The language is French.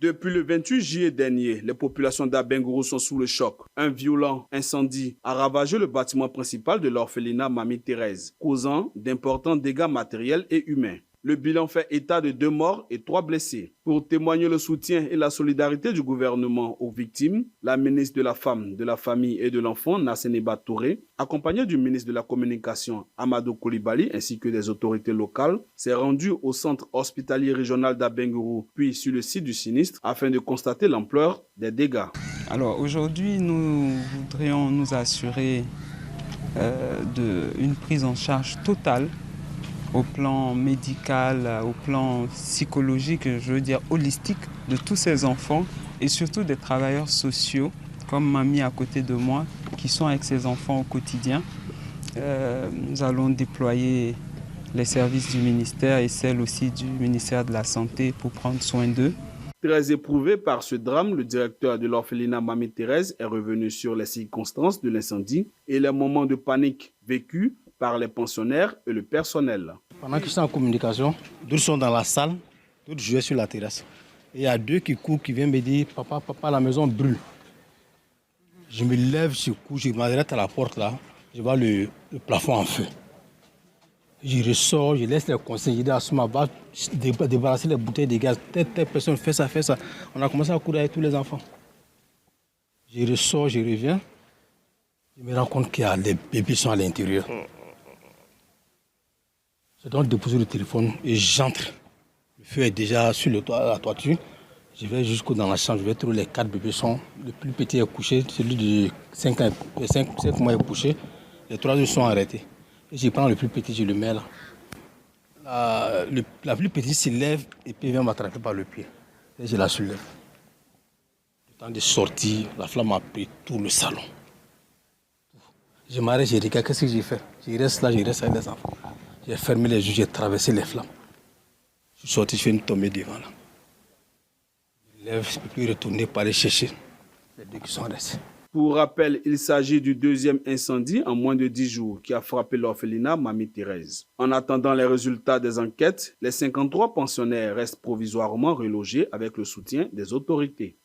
Depuis le 28 juillet dernier, les populations d'Abengourou sont sous le choc. Un violent incendie a ravagé le bâtiment principal de l'orphelinat Mamie Thérèse, causant d'importants dégâts matériels et humains. Le bilan fait état de 2 morts et 3 blessés. Pour témoigner le soutien et la solidarité du gouvernement aux victimes, la ministre de la Femme, de la Famille et de l'Enfant, Nasseneba Touré, accompagnée du ministre de la Communication, Amadou Koulibaly, ainsi que des autorités locales, s'est rendue au centre hospitalier régional d'Abengourou, puis sur le site du sinistre, afin de constater l'ampleur des dégâts. Alors aujourd'hui, nous voudrions nous assurer d'une prise en charge totale au plan médical, au plan psychologique, je veux dire holistique, de tous ces enfants et surtout des travailleurs sociaux comme Mamie à côté de moi qui sont avec ces enfants au quotidien. Nous allons déployer les services du ministère et celles aussi du ministère de la Santé pour prendre soin d'eux. Très éprouvé par ce drame, le directeur de l'orphelinat Mamie Thérèse est revenu sur les circonstances de l'incendie et les moments de panique vécus par les pensionnaires et le personnel. Pendant que je suis en communication, d'autres sont dans la salle, d'autres jouaient sur la terrasse. Et il y a 2 qui courent, qui viennent me dire « Papa, la maison brûle ». Je me lève, je cours, je m'arrête à la porte là, je vois le plafond en feu. Je ressors, je laisse les conseils, je dis à Souma, va débarrasser les bouteilles de gaz, telle personne fait ça. On a commencé à courir avec tous les enfants. Je ressors, je reviens, je me rends compte qu'il y a des bébés qui sont à l'intérieur. Je dois déposer le téléphone et j'entre. Le feu est déjà sur la toiture. Je vais jusqu'au dans la chambre, je vais trouver les 4 bébés sont. Le plus petit est couché, celui de 5 mois est couché. Les 3 autres sont arrêtés. Et je prends le plus petit, je le mets là. La plus petite se lève et puis vient m'attraper par le pied. Et je la soulève. Le temps de sortir, la flamme a pris tout le salon. Je m'arrête, je regarde, qu'est-ce que j'ai fait? Je reste là, je reste avec les enfants. J'ai fermé les yeux, j'ai traversé les flammes. Je suis sorti, je fais une tombée devant là. Je lève, je ne peux plus retourner pour aller chercher les 2 qui sont restés. Pour rappel, il s'agit du 2e incendie en moins de 10 jours qui a frappé l'orphelinat Mamie Thérèse. En attendant les résultats des enquêtes, les 53 pensionnaires restent provisoirement relogés avec le soutien des autorités.